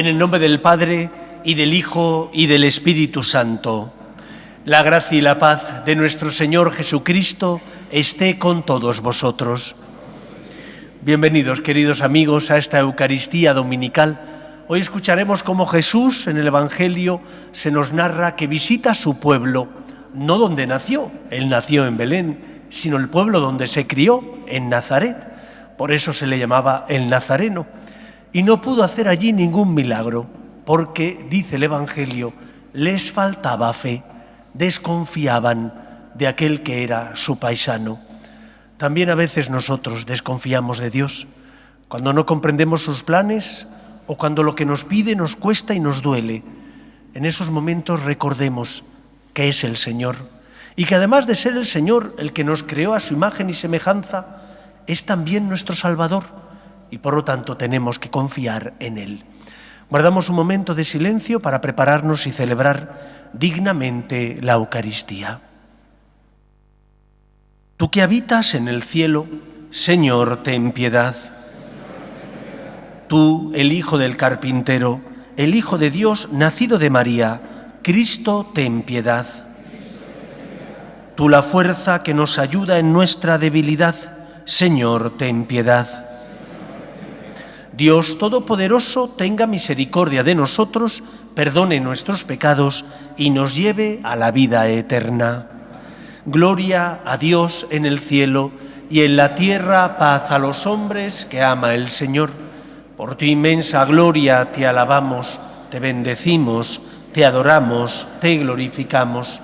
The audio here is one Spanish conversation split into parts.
En el nombre del Padre, y del Hijo, y del Espíritu Santo. La gracia y la paz de nuestro Señor Jesucristo esté con todos vosotros. Bienvenidos, queridos amigos, a esta Eucaristía dominical. Hoy escucharemos cómo Jesús, en el Evangelio, se nos narra que visita su pueblo, no donde nació, él nació en Belén, sino el pueblo donde se crió, en Nazaret. Por eso se le llamaba el Nazareno. Y no pudo hacer allí ningún milagro, porque, dice el Evangelio, les faltaba fe, desconfiaban de aquel que era su paisano. También a veces nosotros desconfiamos de Dios, cuando no comprendemos sus planes o cuando lo que nos pide nos cuesta y nos duele. En esos momentos recordemos que es el Señor y que además de ser el Señor el que nos creó a su imagen y semejanza, es también nuestro Salvador. Y por lo tanto tenemos que confiar en Él. Guardamos un momento de silencio para prepararnos y celebrar dignamente la Eucaristía. Tú que habitas en el cielo, Señor, ten piedad. Tú, el Hijo del carpintero, el Hijo de Dios, nacido de María, Cristo, ten piedad. Tú, la fuerza que nos ayuda en nuestra debilidad, Señor, ten piedad. Dios Todopoderoso tenga misericordia de nosotros, perdone nuestros pecados y nos lleve a la vida eterna. Gloria a Dios en el cielo y en la tierra paz a los hombres que ama el Señor. Por tu inmensa gloria te alabamos, te bendecimos, te adoramos, te glorificamos.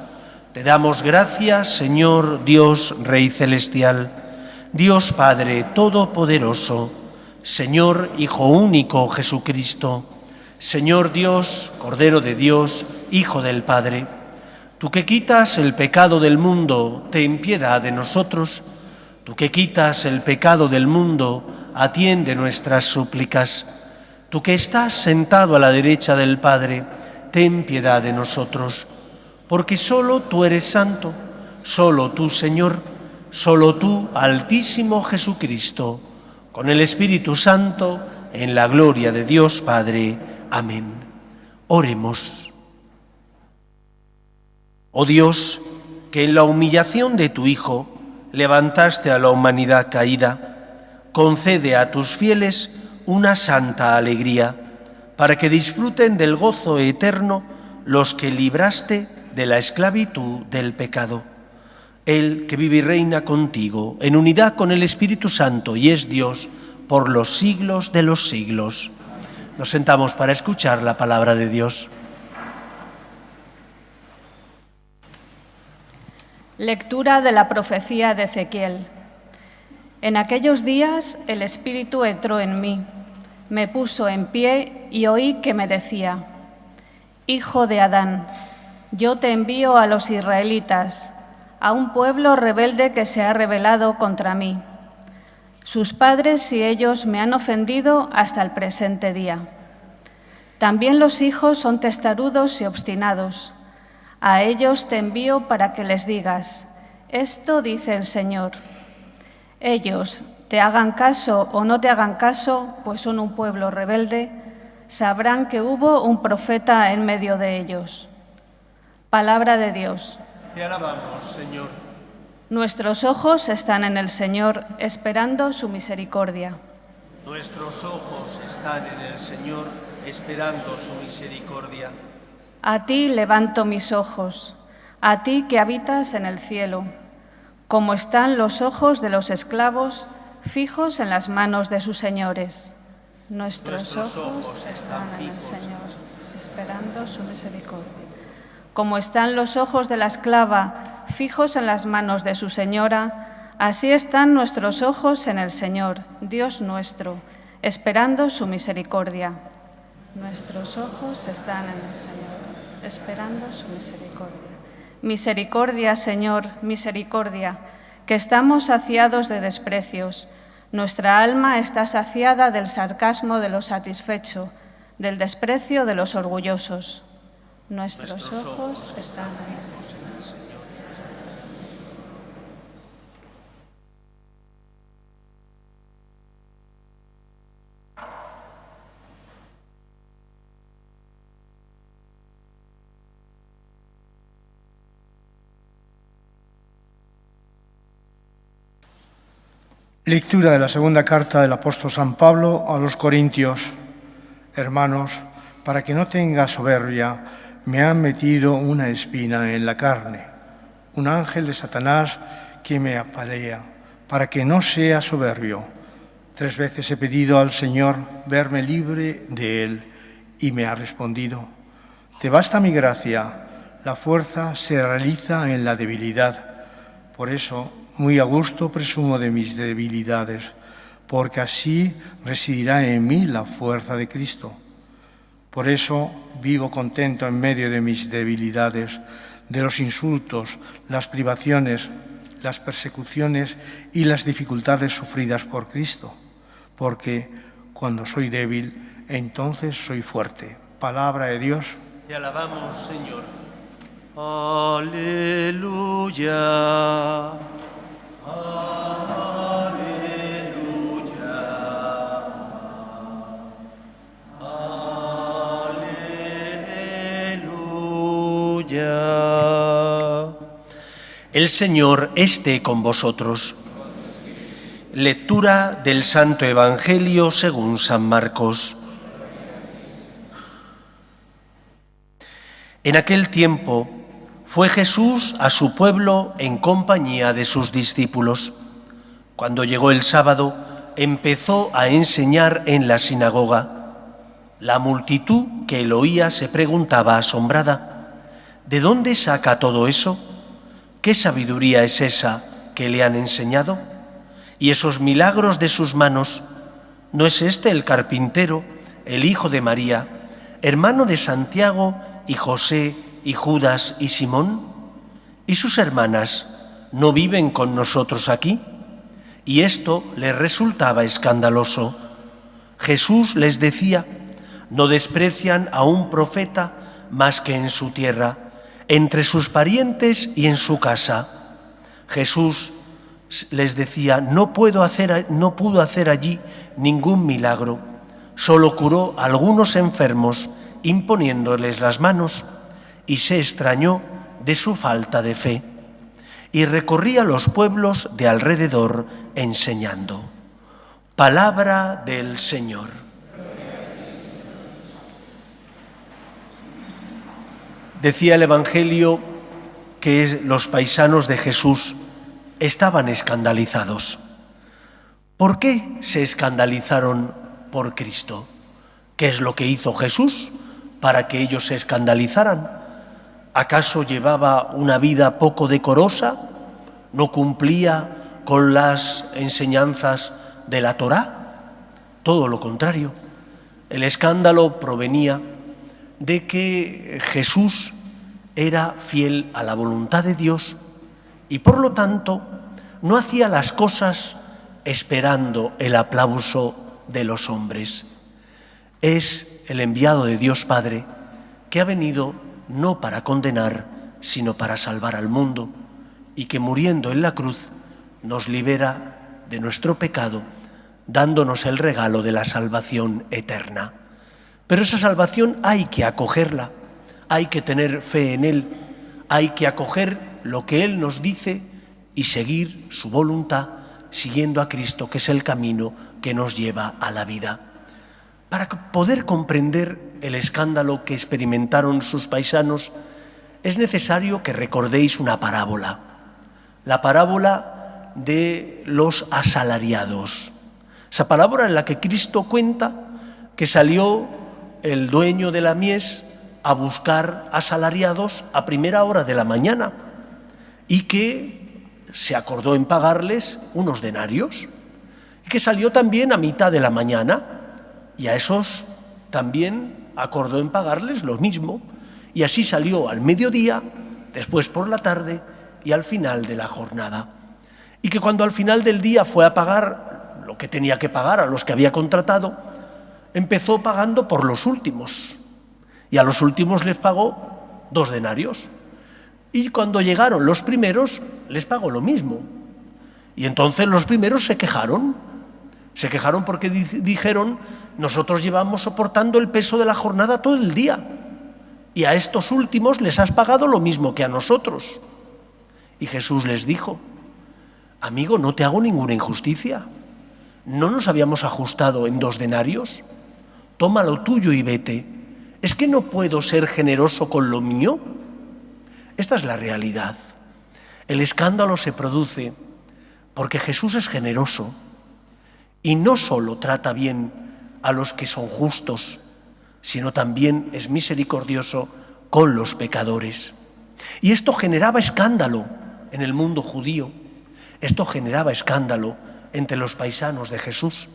Te damos gracias, Señor Dios Rey Celestial, Dios Padre Todopoderoso, Señor Hijo único Jesucristo, Señor Dios, Cordero de Dios, Hijo del Padre, tú que quitas el pecado del mundo, ten piedad de nosotros. Tú que quitas el pecado del mundo, atiende nuestras súplicas. Tú que estás sentado a la derecha del Padre, ten piedad de nosotros. Porque solo tú eres santo, solo tú, Señor, solo tú, Altísimo Jesucristo, con el Espíritu Santo, en la gloria de Dios Padre. Amén. Oremos. Oh Dios, que en la humillación de tu Hijo levantaste a la humanidad caída, concede a tus fieles una santa alegría, para que disfruten del gozo eterno los que libraste de la esclavitud del pecado. Él que vive y reina contigo, en unidad con el Espíritu Santo, y es Dios por los siglos de los siglos. Nos sentamos para escuchar la palabra de Dios. Lectura de la profecía de Ezequiel. En aquellos días el Espíritu entró en mí, me puso en pie y oí que me decía: Hijo de Adán, yo te envío a los israelitas, a un pueblo rebelde que se ha rebelado contra mí. Sus padres y ellos me han ofendido hasta el presente día. También los hijos son testarudos y obstinados. A ellos te envío para que les digas: esto dice el Señor. Ellos, te hagan caso o no te hagan caso, pues son un pueblo rebelde, sabrán que hubo un profeta en medio de ellos. Palabra de Dios. Te alabamos, Señor. Nuestros ojos están en el Señor, esperando su misericordia. Nuestros ojos están en el Señor, esperando su misericordia. A ti levanto mis ojos, a ti que habitas en el cielo, como están los ojos de los esclavos fijos en las manos de sus señores. Nuestros ojos están en el Señor, esperando su misericordia. Como están los ojos de la esclava fijos en las manos de su señora, así están nuestros ojos en el Señor, Dios nuestro, esperando su misericordia. Nuestros ojos están en el Señor, esperando su misericordia. Misericordia, Señor, misericordia, que estamos saciados de desprecios. Nuestra alma está saciada del sarcasmo de los satisfechos, del desprecio de los orgullosos. Nuestros ojos están en el Señor. Lectura de la segunda carta del apóstol San Pablo a los Corintios. Hermanos, para que no tenga soberbia, me han metido una espina en la carne, un ángel de Satanás que me apalea, para que no sea soberbio. 3 veces he pedido al Señor verme libre de él, y me ha respondido: te basta mi gracia, la fuerza se realiza en la debilidad. Por eso, muy a gusto presumo de mis debilidades, porque así residirá en mí la fuerza de Cristo. Por eso vivo contento en medio de mis debilidades, de los insultos, las privaciones, las persecuciones y las dificultades sufridas por Cristo, porque cuando soy débil, entonces soy fuerte. Palabra de Dios. Te alabamos, Señor. Aleluya. El Señor esté con vosotros. Lectura del Santo Evangelio según San Marcos. En aquel tiempo fue Jesús a su pueblo en compañía de sus discípulos. Cuando llegó el sábado, empezó a enseñar en la sinagoga. La multitud que lo oía se preguntaba asombrada: ¿de dónde saca todo eso? ¿Qué sabiduría es esa que le han enseñado? ¿Y esos milagros de sus manos? ¿No es este el carpintero, el hijo de María, hermano de Santiago y José y Judas y Simón? ¿Y sus hermanas no viven con nosotros aquí? Y esto les resultaba escandaloso. Jesús les decía: no desprecian a un profeta más que en su tierra, entre sus parientes y en su casa. Jesús les decía: no pudo hacer allí ningún milagro, solo curó a algunos enfermos imponiéndoles las manos, y se extrañó de su falta de fe. Y recorría los pueblos de alrededor enseñando. Palabra del Señor. Decía el Evangelio que los paisanos de Jesús estaban escandalizados. ¿Por qué se escandalizaron por Cristo? ¿Qué es lo que hizo Jesús para que ellos se escandalizaran? ¿Acaso llevaba una vida poco decorosa? ¿No cumplía con las enseñanzas de la Torá? Todo lo contrario. El escándalo provenía de que Jesús era fiel a la voluntad de Dios y por lo tanto no hacía las cosas esperando el aplauso de los hombres. Es el enviado de Dios Padre que ha venido no para condenar, sino para salvar al mundo, y que muriendo en la cruz nos libera de nuestro pecado, dándonos el regalo de la salvación eterna. Pero esa salvación hay que acogerla, hay que tener fe en Él, hay que acoger lo que Él nos dice y seguir su voluntad, siguiendo a Cristo, que es el camino que nos lleva a la vida. Para poder comprender el escándalo que experimentaron sus paisanos, es necesario que recordéis una parábola, la parábola de los asalariados. Esa parábola en la que Cristo cuenta que salió el dueño de la mies a buscar asalariados a primera hora de la mañana y que se acordó en pagarles unos denarios, y que salió también a mitad de la mañana y a esos también acordó en pagarles lo mismo, y así salió al mediodía, después por la tarde y al final de la jornada. Y que cuando al final del día fue a pagar lo que tenía que pagar a los que había contratado, empezó pagando por los últimos, y a los últimos les pagó 2 denarios. Y cuando llegaron los primeros, les pagó lo mismo. Y entonces los primeros se quejaron porque dijeron: nosotros llevamos soportando el peso de la jornada todo el día, y a estos últimos les has pagado lo mismo que a nosotros. Y Jesús les dijo: amigo, no te hago ninguna injusticia. ¿no nos habíamos ajustado en 2 denarios? Toma lo tuyo y vete. ¿Es que no puedo ser generoso con lo mío? Esta es la realidad. El escándalo se produce porque Jesús es generoso y no solo trata bien a los que son justos, sino también es misericordioso con los pecadores. Y esto generaba escándalo en el mundo judío, esto generaba escándalo entre los paisanos de Jesús,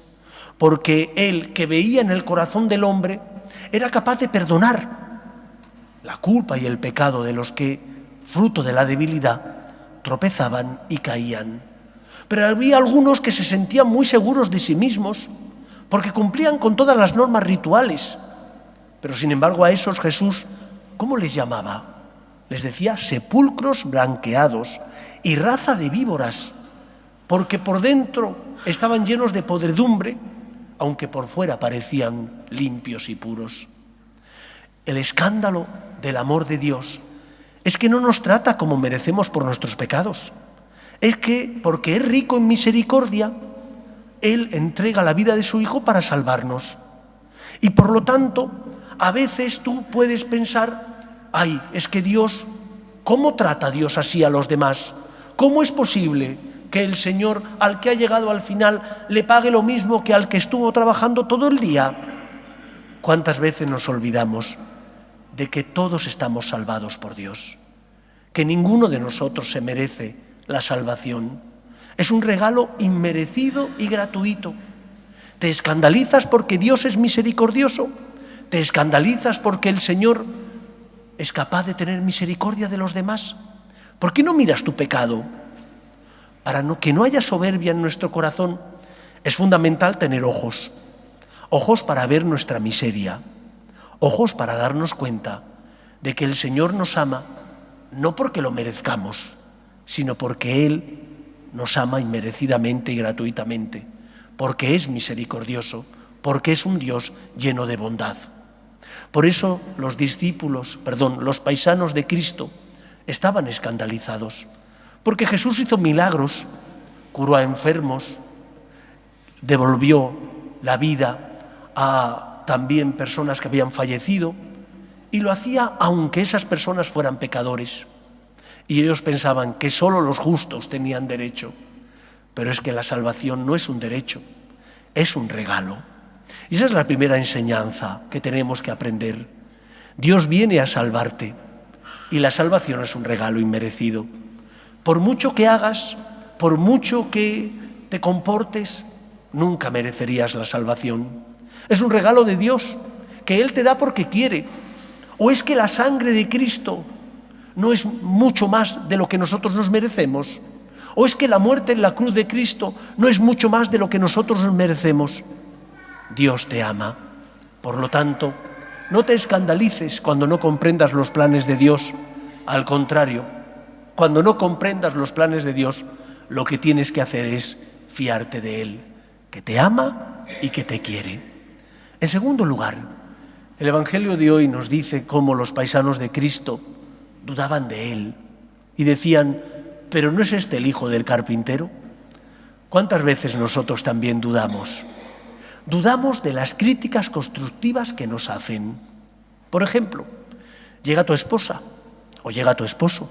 porque él, que veía en el corazón del hombre, era capaz de perdonar la culpa y el pecado de los que, fruto de la debilidad, tropezaban y caían. Pero había algunos que se sentían muy seguros de sí mismos, porque cumplían con todas las normas rituales. Pero sin embargo a esos Jesús, ¿cómo les llamaba? Les decía sepulcros blanqueados y raza de víboras, porque por dentro estaban llenos de podredumbre, aunque por fuera parecían limpios y puros. El escándalo del amor de Dios es que no nos trata como merecemos por nuestros pecados. Es que, porque es rico en misericordia, Él entrega la vida de su Hijo para salvarnos. Y por lo tanto, a veces tú puedes pensar, ay, es que Dios, ¿cómo trata Dios así a los demás? ¿Cómo es posible que el Señor, al que ha llegado al final, le pague lo mismo que al que estuvo trabajando todo el día? ¿Cuántas veces nos olvidamos de que todos estamos salvados por Dios? Que ninguno de nosotros se merece la salvación. Es un regalo inmerecido y gratuito. ¿Te escandalizas porque Dios es misericordioso? ¿Te escandalizas porque el Señor es capaz de tener misericordia de los demás? ¿Por qué no miras tu pecado? Para que no haya soberbia en nuestro corazón, es fundamental tener ojos. Ojos para ver nuestra miseria. Ojos para darnos cuenta de que el Señor nos ama, no porque lo merezcamos, sino porque Él nos ama inmerecidamente y gratuitamente, porque es misericordioso, porque es un Dios lleno de bondad. Por eso los paisanos de Cristo estaban escandalizados, porque Jesús hizo milagros, curó a enfermos, devolvió la vida a también personas que habían fallecido, y lo hacía aunque esas personas fueran pecadores. Y ellos pensaban que solo los justos tenían derecho. Pero es que la salvación no es un derecho, es un regalo. Y esa es la primera enseñanza que tenemos que aprender. Dios viene a salvarte y la salvación es un regalo inmerecido. Por mucho que hagas, por mucho que te comportes, nunca merecerías la salvación. Es un regalo de Dios que Él te da porque quiere. ¿O es que la sangre de Cristo no es mucho más de lo que nosotros nos merecemos? ¿O es que la muerte en la cruz de Cristo no es mucho más de lo que nosotros nos merecemos? Dios te ama. Por lo tanto, no te escandalices cuando no comprendas los planes de Dios. Al contrario, cuando no comprendas los planes de Dios, lo que tienes que hacer es fiarte de Él, que te ama y que te quiere. En segundo lugar, el Evangelio de hoy nos dice cómo los paisanos de Cristo dudaban de Él y decían, ¿pero no es este el hijo del carpintero? ¿Cuántas veces nosotros también dudamos? Dudamos de las críticas constructivas que nos hacen. Por ejemplo, llega tu esposa o llega tu esposo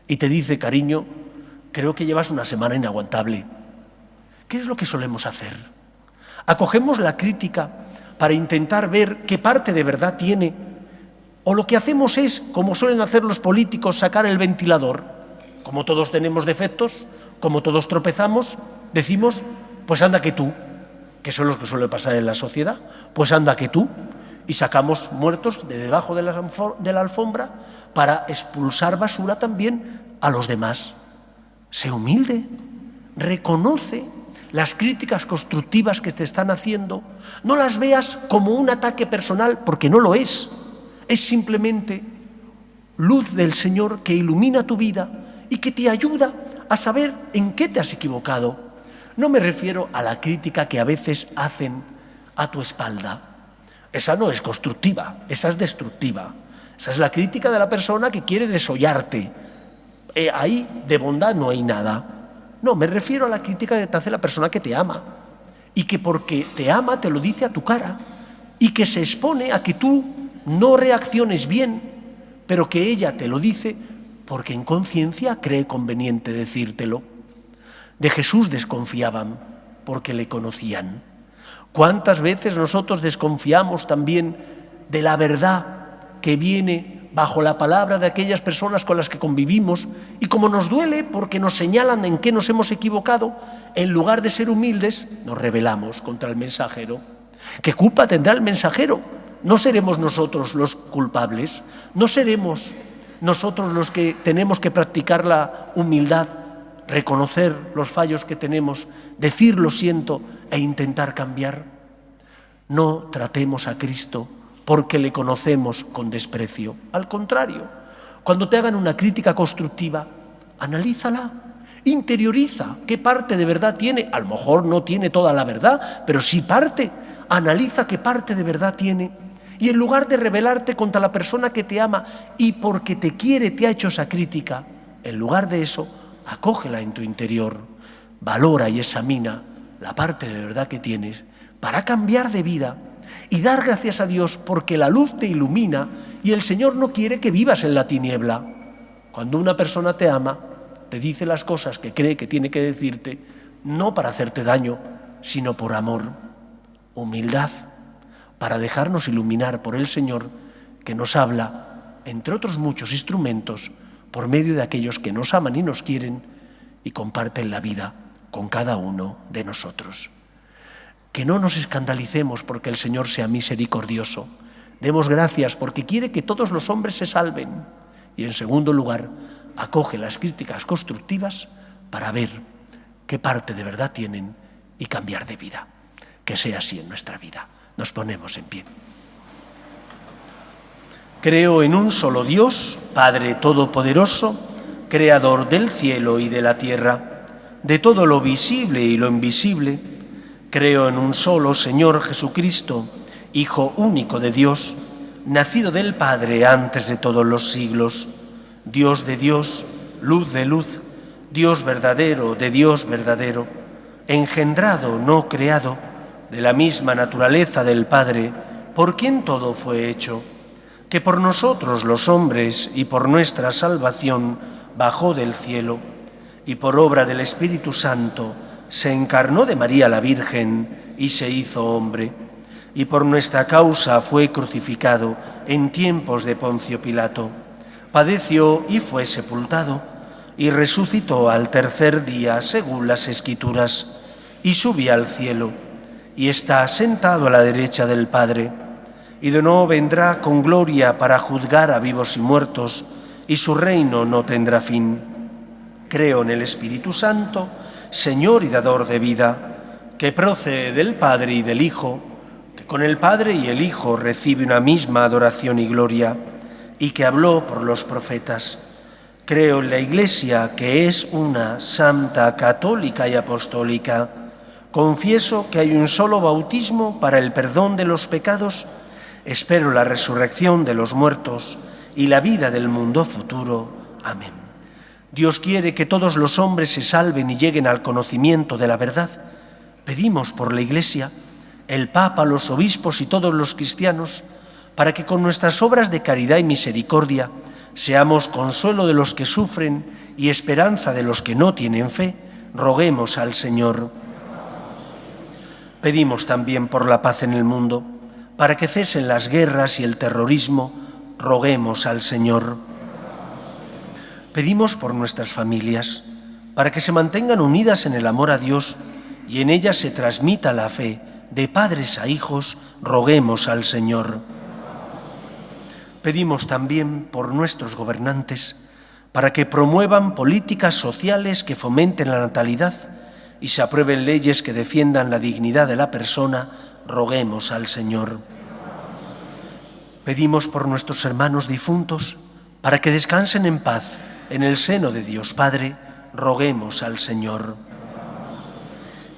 y te dice, cariño, creo que llevas una semana inaguantable. ¿Qué es lo que solemos hacer? Acogemos la crítica para intentar ver qué parte de verdad tiene, o lo que hacemos es, como suelen hacer los políticos, sacar el ventilador. Como todos tenemos defectos, como todos tropezamos, decimos, pues anda que tú, que eso es lo que suele pasar en la sociedad, pues anda que tú, y sacamos muertos de debajo de la alfombra para expulsar basura también a los demás. Sé humilde, reconoce las críticas constructivas que te están haciendo, no las veas como un ataque personal, porque no lo es. Es simplemente luz del Señor que ilumina tu vida y que te ayuda a saber en qué te has equivocado. No me refiero a la crítica que a veces hacen a tu espalda. Esa no es constructiva, esa es destructiva. Esa es la crítica de la persona que quiere desollarte. Ahí de bondad no hay nada. No, me refiero a la crítica que te hace la persona que te ama y que porque te ama te lo dice a tu cara y que se expone a que tú no reacciones bien, pero que ella te lo dice porque en conciencia cree conveniente decírtelo. De Jesús desconfiaban porque le conocían. ¿Cuántas veces nosotros desconfiamos también de la verdad que viene bajo la palabra de aquellas personas con las que convivimos? Y como nos duele porque nos señalan en qué nos hemos equivocado, en lugar de ser humildes, nos rebelamos contra el mensajero. ¿Qué culpa tendrá el mensajero? No seremos nosotros los culpables, no seremos nosotros los que tenemos que practicar la humildad, reconocer los fallos que tenemos, decir lo siento e intentar cambiar. No tratemos a Cristo porque le conocemos con desprecio. Al contrario, cuando te hagan una crítica constructiva, analízala, interioriza qué parte de verdad tiene. A lo mejor no tiene toda la verdad, pero sí parte. Analiza qué parte de verdad tiene. Y en lugar de rebelarte contra la persona que te ama y porque te quiere te ha hecho esa crítica, en lugar de eso, acógela en tu interior, valora y examina la parte de verdad que tienes para cambiar de vida y dar gracias a Dios porque la luz te ilumina y el Señor no quiere que vivas en la tiniebla. Cuando una persona te ama, te dice las cosas que cree que tiene que decirte, no para hacerte daño, sino por amor. Humildad, para dejarnos iluminar por el Señor que nos habla, entre otros muchos instrumentos, por medio de aquellos que nos aman y nos quieren y comparten la vida con cada uno de nosotros. Que no nos escandalicemos porque el Señor sea misericordioso. Demos gracias porque quiere que todos los hombres se salven. Y en segundo lugar, acoge las críticas constructivas para ver qué parte de verdad tienen y cambiar de vida. Que sea así en nuestra vida. Nos ponemos en pie. Creo en un solo Dios, Padre Todopoderoso, Creador del cielo y de la tierra, de todo lo visible y lo invisible. Creo en un solo Señor Jesucristo, Hijo único de Dios, nacido del Padre antes de todos los siglos, Dios de Dios, luz de luz, Dios verdadero de Dios verdadero, engendrado, no creado, de la misma naturaleza del Padre, por quien todo fue hecho, que por nosotros los hombres y por nuestra salvación bajó del cielo, y por obra del Espíritu Santo se encarnó de María la Virgen y se hizo hombre, y por nuestra causa fue crucificado en tiempos de Poncio Pilato, padeció y fue sepultado, y resucitó al tercer día según las Escrituras, y subió al cielo, y está sentado a la derecha del Padre, y de nuevo vendrá con gloria para juzgar a vivos y muertos, y su reino no tendrá fin. Creo en el Espíritu Santo, Señor y dador de vida, que procede del Padre y del Hijo, que con el Padre y el Hijo recibe una misma adoración y gloria, y que habló por los profetas. Creo en la Iglesia, que es una, santa, católica y apostólica. Confieso que hay un solo bautismo para el perdón de los pecados. Espero la resurrección de los muertos y la vida del mundo futuro. Amén. Dios quiere que todos los hombres se salven y lleguen al conocimiento de la verdad. Pedimos por la Iglesia, el Papa, los obispos y todos los cristianos, para que con nuestras obras de caridad y misericordia seamos consuelo de los que sufren y esperanza de los que no tienen fe. Roguemos al Señor. Pedimos también por la paz en el mundo, para que cesen las guerras y el terrorismo. Roguemos al Señor. Pedimos por nuestras familias, para que se mantengan unidas en el amor a Dios y en ellas se transmita la fe de padres a hijos. Roguemos al Señor. Pedimos también por nuestros gobernantes, para que promuevan políticas sociales que fomenten la natalidad y se aprueben leyes que defiendan la dignidad de la persona. Roguemos al Señor. Pedimos por nuestros hermanos difuntos, para que descansen en paz en el seno de Dios Padre. Roguemos al Señor.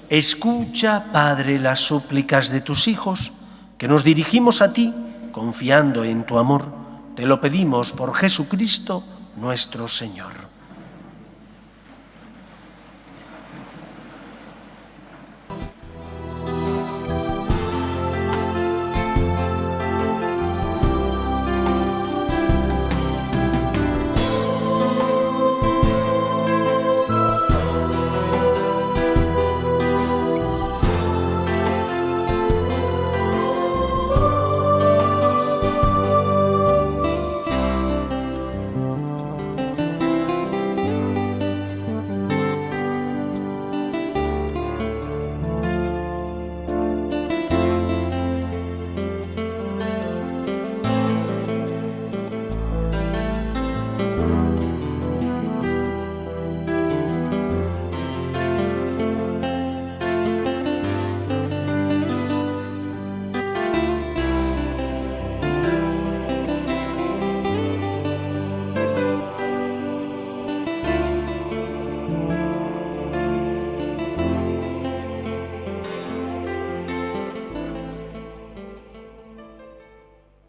Escucha, Padre, las súplicas de tus hijos, que nos dirigimos a ti, confiando en tu amor. Te lo pedimos por Jesucristo, nuestro Señor.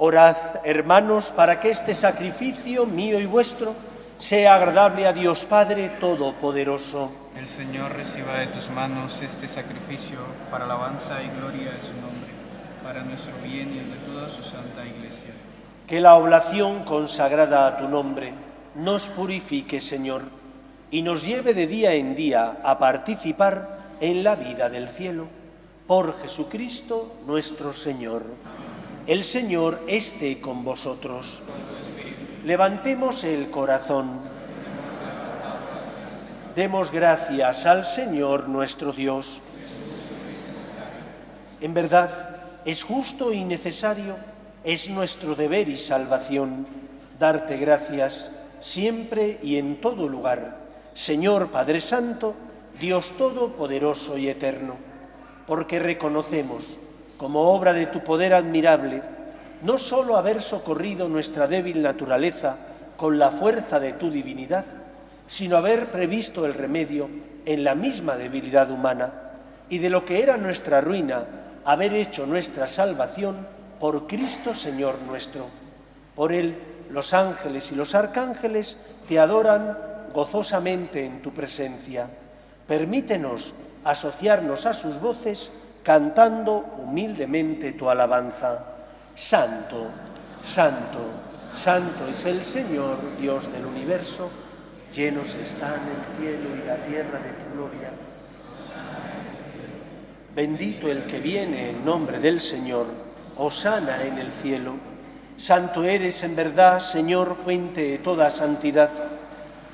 Orad, hermanos, para que este sacrificio mío y vuestro sea agradable a Dios Padre Todopoderoso. El Señor reciba de tus manos este sacrificio para alabanza y gloria de su nombre, para nuestro bien y el de toda su santa Iglesia. Que la oblación consagrada a tu nombre nos purifique, Señor, y nos lleve de día en día a participar en la vida del cielo. Por Jesucristo nuestro Señor. El Señor esté con vosotros. Levantemos el corazón. Demos gracias al Señor nuestro Dios. En verdad, es justo y necesario, es nuestro deber y salvación, darte gracias siempre y en todo lugar, Señor Padre Santo, Dios Todopoderoso y Eterno, porque reconocemos, como obra de tu poder admirable, no solo haber socorrido nuestra débil naturaleza con la fuerza de tu divinidad, sino haber previsto el remedio en la misma debilidad humana, y de lo que era nuestra ruina, haber hecho nuestra salvación por Cristo Señor nuestro. Por Él, los ángeles y los arcángeles te adoran gozosamente en tu presencia. Permítenos asociarnos a sus voces cantando humildemente tu alabanza. Santo, santo, santo es el Señor, Dios del universo. Llenos están el cielo y la tierra de tu gloria. Bendito el que viene en nombre del Señor, hosana en el cielo. Santo eres en verdad, Señor, fuente de toda santidad.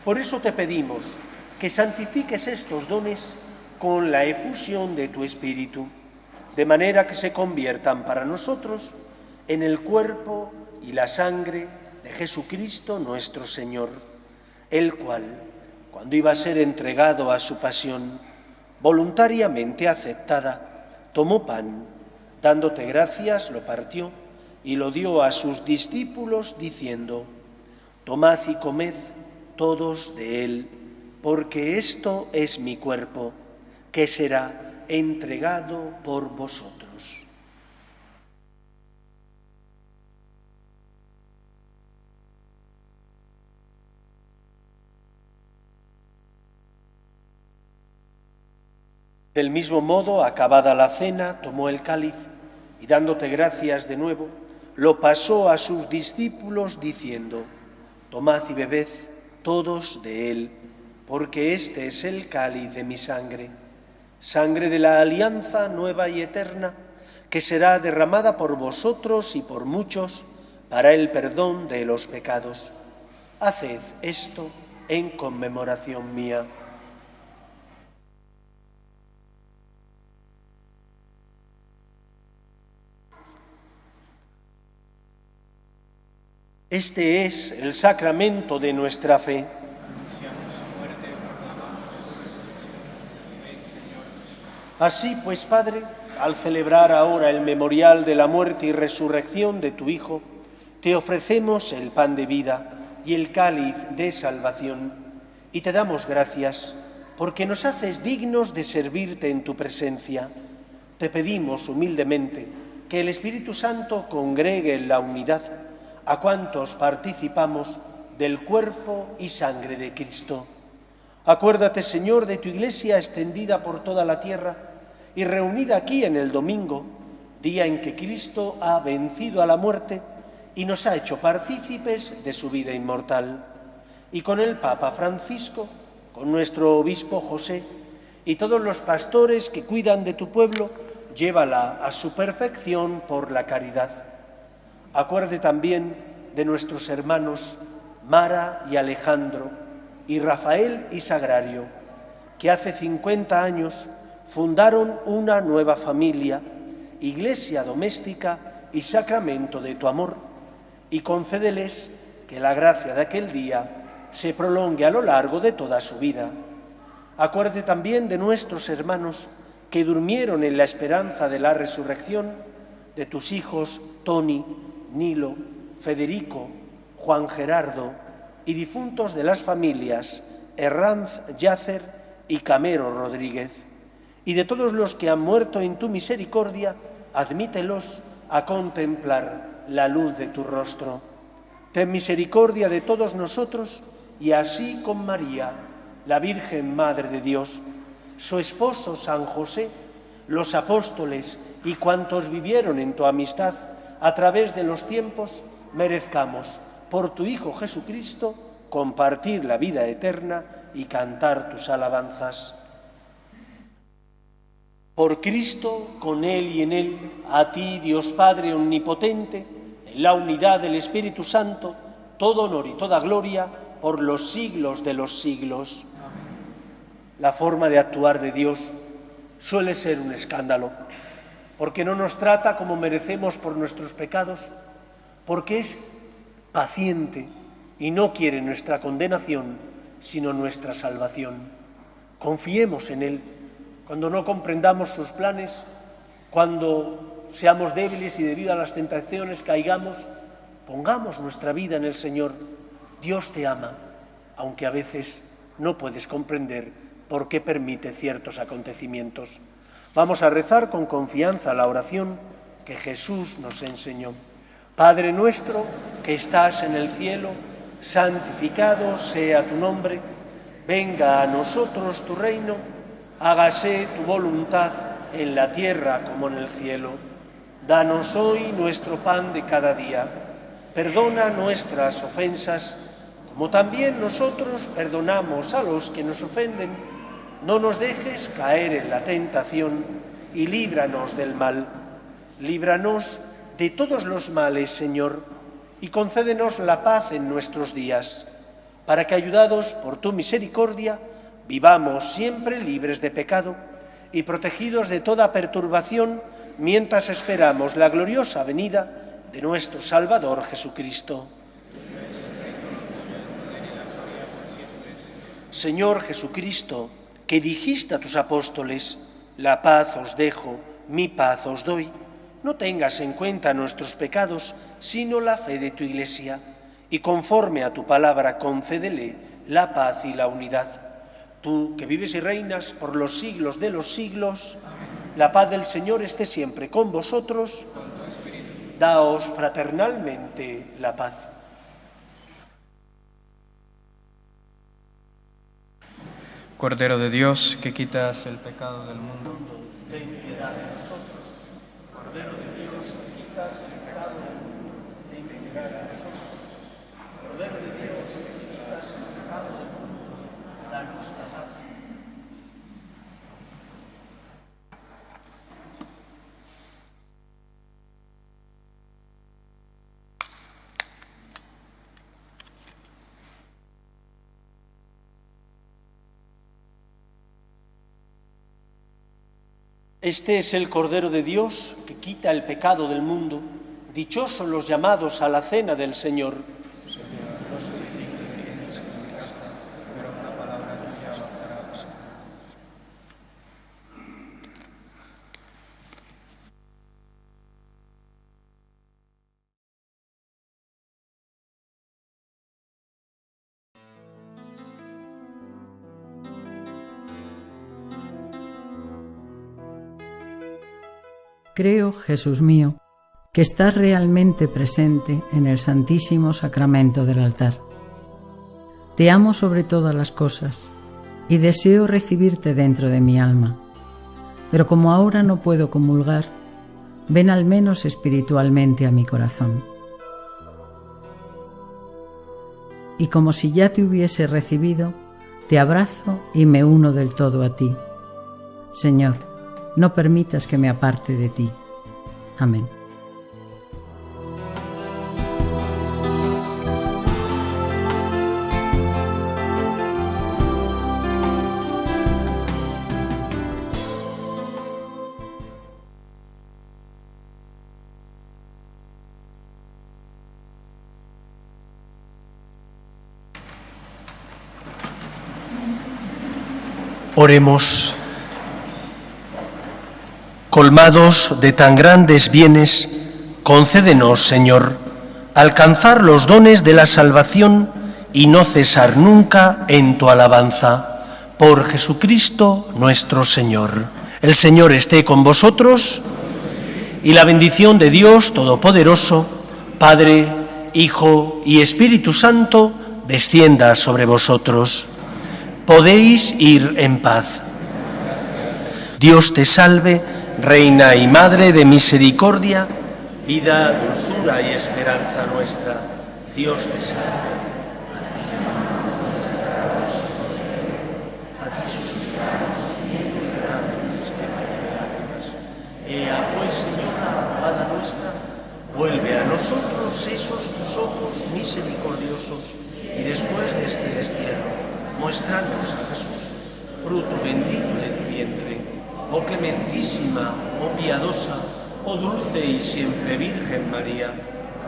Por eso te pedimos que santifiques estos dones con la efusión de tu Espíritu, de manera que se conviertan para nosotros en el cuerpo y la sangre de Jesucristo nuestro Señor, el cual, cuando iba a ser entregado a su pasión, voluntariamente aceptada, tomó pan, dándote gracias, lo partió y lo dio a sus discípulos, diciendo: tomad y comed todos de él, porque esto es mi cuerpo, que será entregado por vosotros. Del mismo modo, acabada la cena, tomó el cáliz y, dándote gracias de nuevo, lo pasó a sus discípulos, diciendo: tomad y bebed todos de él, porque este es el cáliz de mi sangre, sangre de la alianza nueva y eterna, que será derramada por vosotros y por muchos para el perdón de los pecados. Haced esto en conmemoración mía. Este es el sacramento de nuestra fe. Así pues, Padre, al celebrar ahora el memorial de la muerte y resurrección de tu Hijo, te ofrecemos el pan de vida y el cáliz de salvación, y te damos gracias porque nos haces dignos de servirte en tu presencia. Te pedimos humildemente que el Espíritu Santo congregue en la unidad a cuantos participamos del cuerpo y sangre de Cristo. Acuérdate, Señor, de tu Iglesia extendida por toda la tierra y reunida aquí en el domingo, día en que Cristo ha vencido a la muerte y nos ha hecho partícipes de su vida inmortal. Y con el Papa Francisco, con nuestro obispo José y todos los pastores que cuidan de tu pueblo, llévala a su perfección por la caridad. Acuerde también de nuestros hermanos Mara y Alejandro, y Rafael y Sagrario, que hace 50 años fundaron una nueva familia, iglesia doméstica y sacramento de tu amor, y concédeles que la gracia de aquel día se prolongue a lo largo de toda su vida. Acuerde también de nuestros hermanos que durmieron en la esperanza de la resurrección, de tus hijos Toni, Nilo, Federico, Juan Gerardo y difuntos de las familias Herranz Yacer y Camero Rodríguez, y de todos los que han muerto en tu misericordia, admítelos a contemplar la luz de tu rostro. Ten misericordia de todos nosotros y así con María, la Virgen Madre de Dios, su esposo San José, los apóstoles y cuantos vivieron en tu amistad a través de los tiempos, merezcamos, por tu Hijo Jesucristo, compartir la vida eterna y cantar tus alabanzas. Por Cristo, con Él y en Él, a ti, Dios Padre Omnipotente, en la unidad del Espíritu Santo, todo honor y toda gloria por los siglos de los siglos. La forma de actuar de Dios suele ser un escándalo, porque no nos trata como merecemos por nuestros pecados, porque es paciente y no quiere nuestra condenación, sino nuestra salvación. Confiemos en Él. Cuando no comprendamos sus planes, cuando seamos débiles y debido a las tentaciones caigamos, pongamos nuestra vida en el Señor. Dios te ama, aunque a veces no puedes comprender por qué permite ciertos acontecimientos. Vamos a rezar con confianza la oración que Jesús nos enseñó. Padre nuestro que estás en el cielo, santificado sea tu nombre, venga a nosotros tu reino, hágase tu voluntad en la tierra como en el cielo. Danos hoy nuestro pan de cada día. Perdona nuestras ofensas, como también nosotros perdonamos a los que nos ofenden. No nos dejes caer en la tentación y líbranos del mal. Líbranos de todos los males, Señor, y concédenos la paz en nuestros días, para que, ayudados por tu misericordia, vivamos siempre libres de pecado y protegidos de toda perturbación, mientras esperamos la gloriosa venida de nuestro Salvador Jesucristo. Señor Jesucristo, que dijiste a tus apóstoles, la paz os dejo, mi paz os doy, no tengas en cuenta nuestros pecados, sino la fe de tu Iglesia, y conforme a tu palabra concédele la paz y la unidad. Tú, que vives y reinas por los siglos de los siglos, la paz del Señor esté siempre con vosotros. Daos fraternalmente la paz. Cordero de Dios, que quitas el pecado del mundo, Ten piedad de nosotros. Cordero de Dios, que quitas el pecado del mundo, ten piedad de nosotros. Cordero de Dios, que quitas el pecado del mundo, danos la paz. Este es el Cordero de Dios que quita el pecado del mundo. Dichosos los llamados a la cena del Señor. No soy digno de que entres en mi casa, pero una palabra tuya bastará. Creo, Jesús mío, que estás realmente presente en el Santísimo Sacramento del altar. Te amo sobre todas las cosas y deseo recibirte dentro de mi alma, pero como ahora no puedo comulgar, ven al menos espiritualmente a mi corazón. Y como si ya te hubiese recibido, te abrazo y me uno del todo a ti. Señor, no permitas que me aparte de ti. Amén. Oremos. Colmados de tan grandes bienes, concédenos, Señor, alcanzar los dones de la salvación y no cesar nunca en tu alabanza. Por Jesucristo nuestro Señor. El Señor esté con vosotros y la bendición de Dios Todopoderoso, Padre, Hijo y Espíritu Santo, descienda sobre vosotros. Podéis ir en paz. Dios te salve, Reina y Madre de misericordia, vida, dulzura y esperanza nuestra. Dios te salve. Ea pues, Señora, abogada nuestra, vuelve a nosotros esos tus ojos misericordiosos y después de este destierro, muéstranos a Jesús, fruto bendito de tu vientre. Oh clementísima, oh piadosa, oh dulce y siempre Virgen María,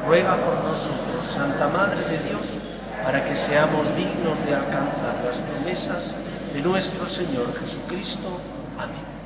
ruega por nosotros, Santa Madre de Dios, para que seamos dignos de alcanzar las promesas de nuestro Señor Jesucristo. Amén.